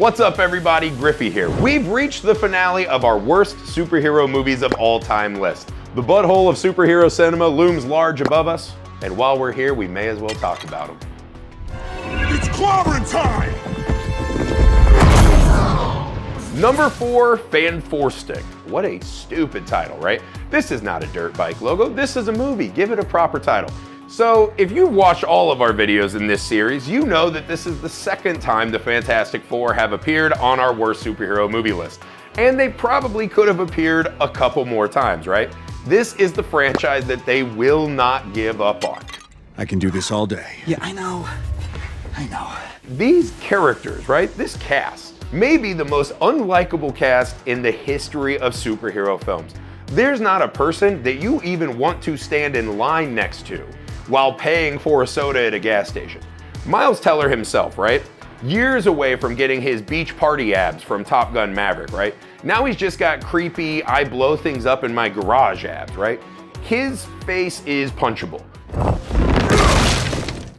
What's up everybody, Griffey here. We've reached the finale of our worst superhero movies of all time list. The butthole of superhero cinema looms large above us, and while we're here, we may as well talk about them. It's clobbering time! Number 4, Fan 4 Stick. What a stupid title, right? This is not a dirt bike logo, this is a movie. Give it a proper title. So, if you've watched all of our videos in this series, you know that this is the second time the Fantastic Four have appeared on our worst superhero movie list. And they probably could have appeared a couple more times, right? This is the franchise that they will not give up on. I can do this all day. Yeah, I know. These characters, right? This cast may be the most unlikable cast in the history of superhero films. There's not a person that you even want to stand in line next to while paying for a soda at a gas station. Miles Teller himself, right? Years away from getting his beach party abs from Top Gun Maverick, right? Now he's just got creepy, I blow things up in my garage abs, right? His face is punchable.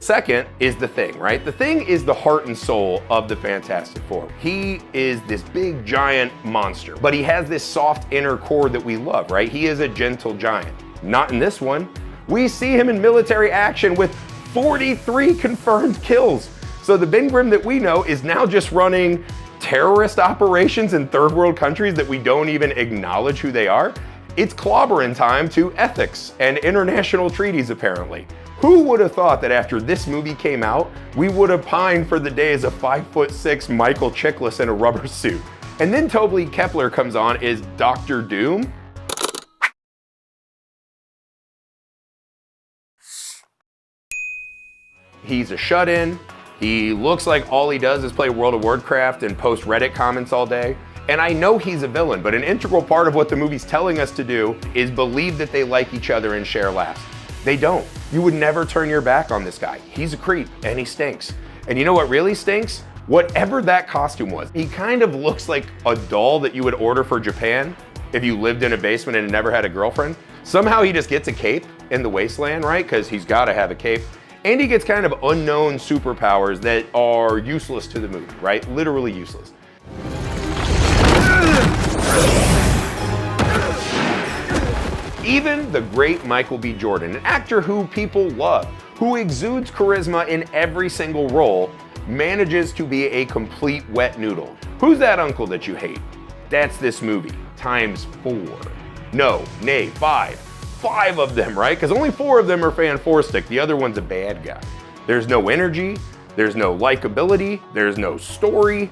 Second is the Thing, right? The Thing is the heart and soul of the Fantastic Four. He is this big giant monster, but he has this soft inner core that we love, right? He is a gentle giant. Not in this one. We see him in military action with 43 confirmed kills. So the Ben Grimm that we know is now just running terrorist operations in third world countries that we don't even acknowledge who they are. It's clobbering time to ethics and international treaties, apparently. Who would have thought that after this movie came out, we would have pined for the days of 5'6" Michael Chiklis in a rubber suit? And then Toby Kepler comes on as Dr. Doom. He's a shut-in. He looks like all he does is play World of Warcraft and post Reddit comments all day. And I know he's a villain, but an integral part of what the movie's telling us to do is believe that they like each other and share laughs. They don't. You would never turn your back on this guy. He's a creep and he stinks. And you know what really stinks? Whatever that costume was. He kind of looks like a doll that you would order for Japan if you lived in a basement and never had a girlfriend. Somehow he just gets a cape in the wasteland, right? Because he's got to have a cape. And he gets kind of unknown superpowers that are useless to the movie, right? Literally useless. Even the great Michael B. Jordan, an actor who people love, who exudes charisma in every single role, manages to be a complete wet noodle. Who's that uncle that you hate? That's this movie, times 4. No, nay, 5. 5 of them, right? Because only 4 of them are Fan 4 Stick, the other one's a bad guy. There's no energy, there's no likability, there's no story.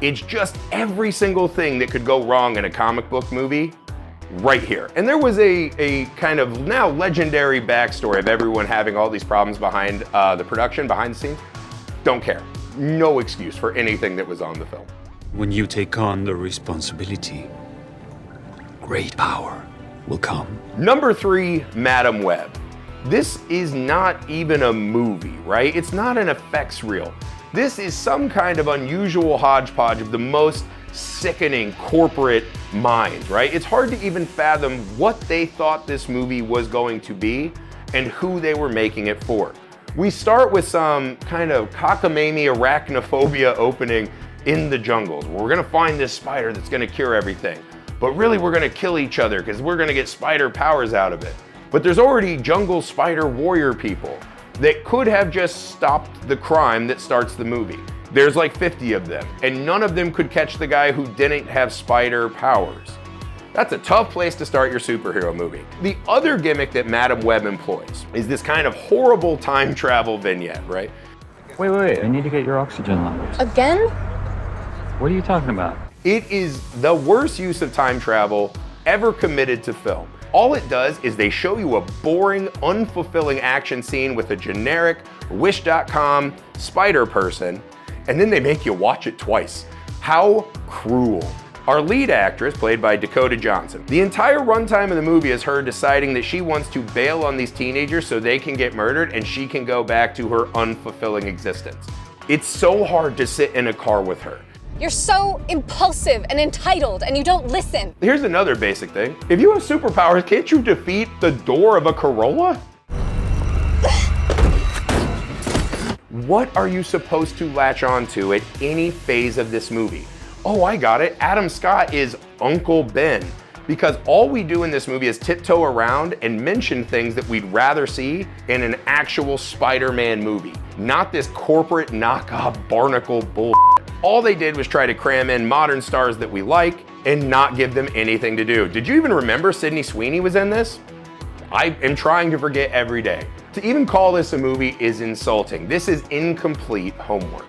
It's just every single thing that could go wrong in a comic book movie right here. And there was a kind of now legendary backstory of everyone having all these problems behind the production, behind the scenes. Don't care. No excuse for anything that was on the film. When you take on the responsibility, great power will come. Number 3, Madam Web. This is not even a movie, right? It's not an effects reel. This is some kind of unusual hodgepodge of the most sickening corporate minds, right? It's hard to even fathom what they thought this movie was going to be and who they were making it for. We start with some kind of cockamamie arachnophobia opening in the jungles. We're gonna find this spider that's gonna cure everything. But really we're gonna kill each other because we're gonna get spider powers out of it. But there's already jungle spider warrior people that could have just stopped the crime that starts the movie. There's like 50 of them, and none of them could catch the guy who didn't have spider powers. That's a tough place to start your superhero movie. The other gimmick that Madam Web employs is this kind of horrible time travel vignette, right? Wait, I need to get your oxygen levels. Again? What are you talking about? It is the worst use of time travel ever committed to film. All it does is they show you a boring, unfulfilling action scene with a generic Wish.com spider person, and then they make you watch it twice. How cruel. Our lead actress, played by Dakota Johnson, the entire runtime of the movie is her deciding that she wants to bail on these teenagers so they can get murdered and she can go back to her unfulfilling existence. It's so hard to sit in a car with her. You're so impulsive and entitled, and you don't listen. Here's another basic thing. If you have superpowers, can't you defeat the door of a Corolla? What are you supposed to latch onto at any phase of this movie? Oh, I got it. Adam Scott is Uncle Ben. Because all we do in this movie is tiptoe around and mention things that we'd rather see in an actual Spider-Man movie, not this corporate knockoff barnacle bull. All they did was try to cram in modern stars that we like and not give them anything to do. Did you even remember Sydney Sweeney was in this? I am trying to forget every day. To even call this a movie is insulting. This is incomplete homework.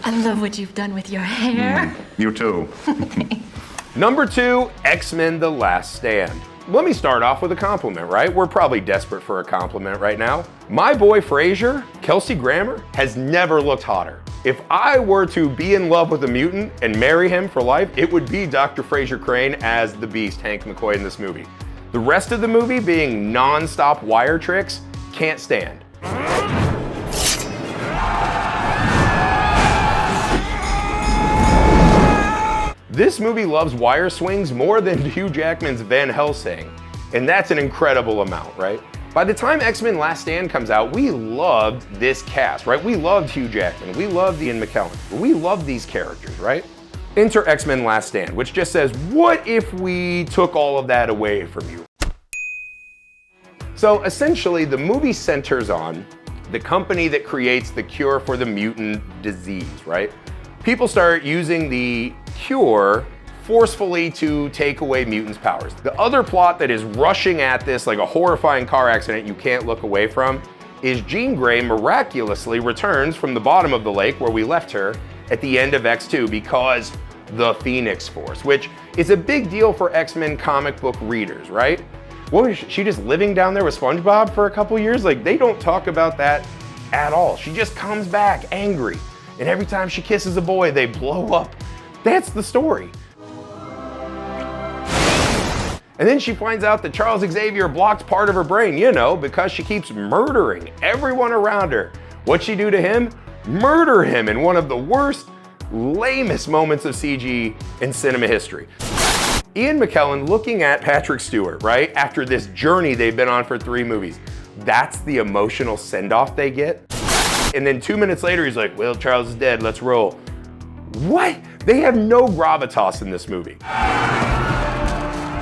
I love what you've done with your hair. You too. Number 2, X-Men: The Last Stand. Let me start off with a compliment, right? We're probably desperate for a compliment right now. My boy Frasier, Kelsey Grammer, has never looked hotter. If I were to be in love with a mutant and marry him for life, it would be Dr. Frasier Crane as the Beast, Hank McCoy, in this movie. The rest of the movie being non-stop wire tricks, can't stand. This movie loves wire swings more than Hugh Jackman's Van Helsing, and that's an incredible amount, right? By the time X-Men Last Stand comes out, we loved this cast, right? We loved Hugh Jackman, we loved Ian McKellen, we loved these characters, right? Enter X-Men Last Stand, which just says, what if we took all of that away from you? So essentially, the movie centers on the company that creates the cure for the mutant disease, right? People start using the cure forcefully to take away mutants' powers. The other plot that is rushing at this like a horrifying car accident you can't look away from is Jean Grey miraculously returns from the bottom of the lake where we left her at the end of X2 because the Phoenix Force, which is a big deal for X-Men comic book readers, right? What was she just living down there with SpongeBob for a couple years? Like, they don't talk about that at all. She just comes back angry, and every time she kisses a boy, they blow up. That's the story. And then she finds out that Charles Xavier blocked part of her brain, you know, because she keeps murdering everyone around her. What'd she do to him? Murder him in one of the worst, lamest moments of CG in cinema history. Ian McKellen looking at Patrick Stewart, right, after this journey they've been on for 3 movies. That's the emotional send-off they get. And then 2 minutes later, he's like, well, Charles is dead, let's roll. What? They have no gravitas in this movie.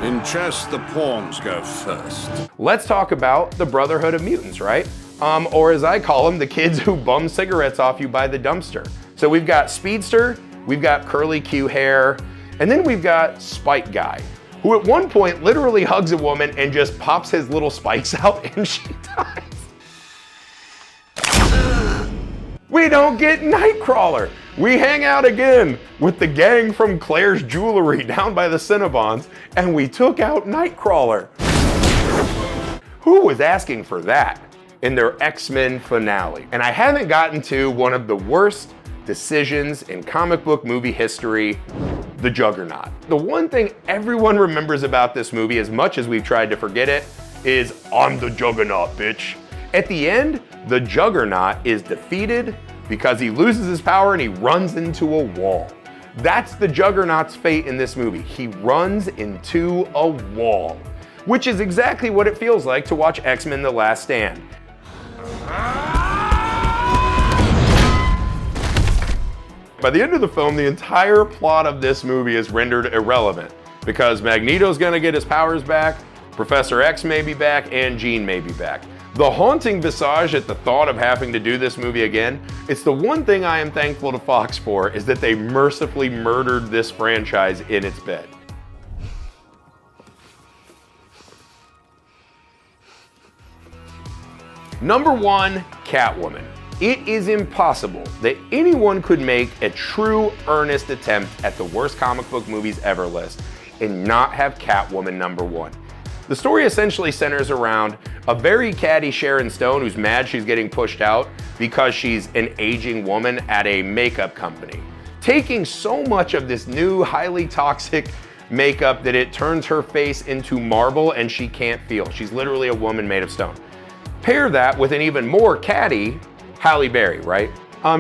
In chess, the pawns go first. Let's talk about the Brotherhood of Mutants, right? Or as I call them, the kids who bum cigarettes off you by the dumpster. So we've got Speedster, we've got Curly Q hair, and then we've got Spike Guy, who at one point literally hugs a woman and just pops his little spikes out and she dies. We don't get Nightcrawler. We hang out again with the gang from Claire's Jewelry down by the Cinnabons, and we took out Nightcrawler. Who was asking for that in their X-Men finale? And I haven't gotten to one of the worst decisions in comic book movie history, the Juggernaut. The one thing everyone remembers about this movie, as much as we've tried to forget it, is I'm the Juggernaut, bitch. At the end, the Juggernaut is defeated because he loses his power and he runs into a wall. That's the Juggernaut's fate in this movie. He runs into a wall, which is exactly what it feels like to watch X-Men: The Last Stand. By the end of the film, the entire plot of this movie is rendered irrelevant because Magneto's gonna get his powers back, Professor X may be back, and Jean may be back. The haunting visage at the thought of having to do this movie again, it's the one thing I am thankful to Fox for, is that they mercifully murdered this franchise in its bed. Number 1, Catwoman. It is impossible that anyone could make a true, earnest attempt at the worst comic book movies ever list and not have Catwoman number 1. The story essentially centers around a very catty Sharon Stone who's mad she's getting pushed out because she's an aging woman at a makeup company, taking so much of this new, highly toxic makeup that it turns her face into marble and she can't feel. She's literally a woman made of stone. Pair that with an even more catty Halle Berry, right?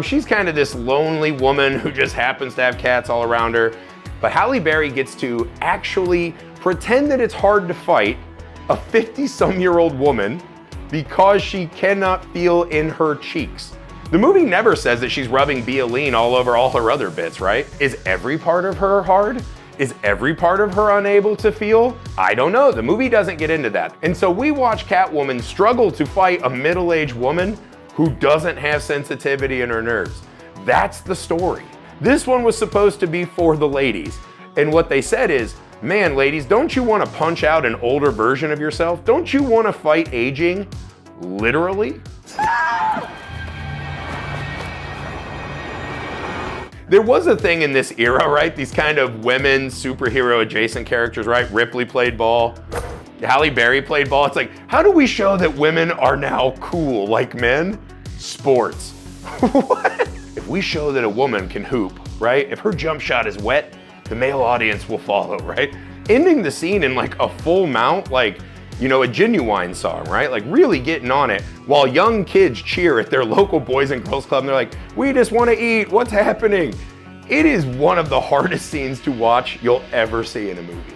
She's kind of this lonely woman who just happens to have cats all around her, but Halle Berry gets to actually pretend that it's hard to fight a 50-some-year-old woman because she cannot feel in her cheeks. The movie never says that she's rubbing Bioline all over all her other bits, right? Is every part of her hard? Is every part of her unable to feel? I don't know, the movie doesn't get into that. And so we watch Catwoman struggle to fight a middle-aged woman who doesn't have sensitivity in her nerves. That's the story. This one was supposed to be for the ladies. And what they said is, man, ladies, don't you want to punch out an older version of yourself? Don't you want to fight aging? Literally? There was a thing in this era, right? These kind of women superhero adjacent characters, right? Ripley played ball. Halle Berry played ball. It's like, how do we show that women are now cool like men? Sports. What? If we show that a woman can hoop, right? If her jump shot is wet, the male audience will follow, right? Ending the scene in like a full mount, like, you know, a Genuine song, right? Like really getting on it while young kids cheer at their local Boys and Girls Club and they're like, we just want to eat, what's happening? It is one of the hardest scenes to watch you'll ever see in a movie.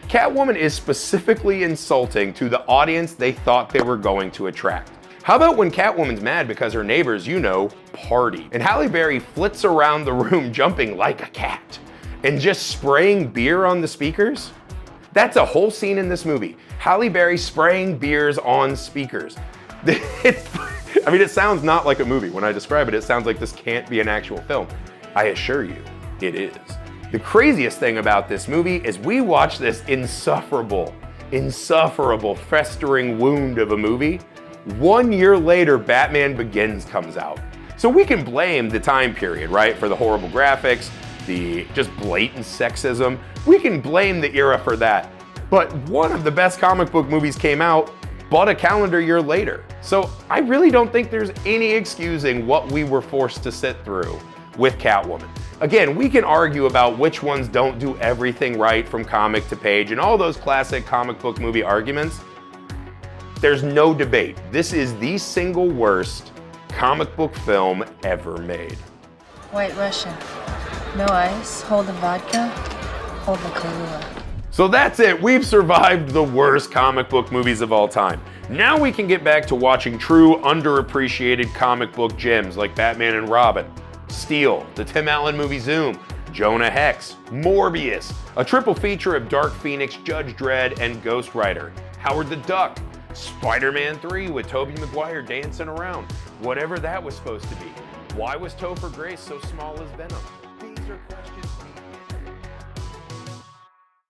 Catwoman is specifically insulting to the audience they thought they were going to attract. How about when Catwoman's mad because her neighbors, you know, party, and Halle Berry flits around the room jumping like a cat and just spraying beer on the speakers? That's a whole scene in this movie. Halle Berry spraying beers on speakers. I mean, it sounds not like a movie. When I describe it, it sounds like this can't be an actual film. I assure you, it is. The craziest thing about this movie is we watch this insufferable, festering wound of a movie. 1 year later, Batman Begins comes out. So we can blame the time period, right? For the horrible graphics, the just blatant sexism. We can blame the era for that. But one of the best comic book movies came out but a calendar year later. So I really don't think there's any excusing what we were forced to sit through with Catwoman. Again, we can argue about which ones don't do everything right from comic to page and all those classic comic book movie arguments. There's no debate. This is the single worst comic book film ever made. White Russian. No ice. Hold the vodka. Hold the Kahlua. So that's it. We've survived the worst comic book movies of all time. Now we can get back to watching true underappreciated comic book gems like Batman and Robin, Steel, the Tim Allen movie Zoom, Jonah Hex, Morbius, a triple feature of Dark Phoenix, Judge Dredd, and Ghost Rider, Howard the Duck, Spider-Man 3 with Tobey Maguire dancing around, whatever that was supposed to be. Why was Topher Grace so small as Venom?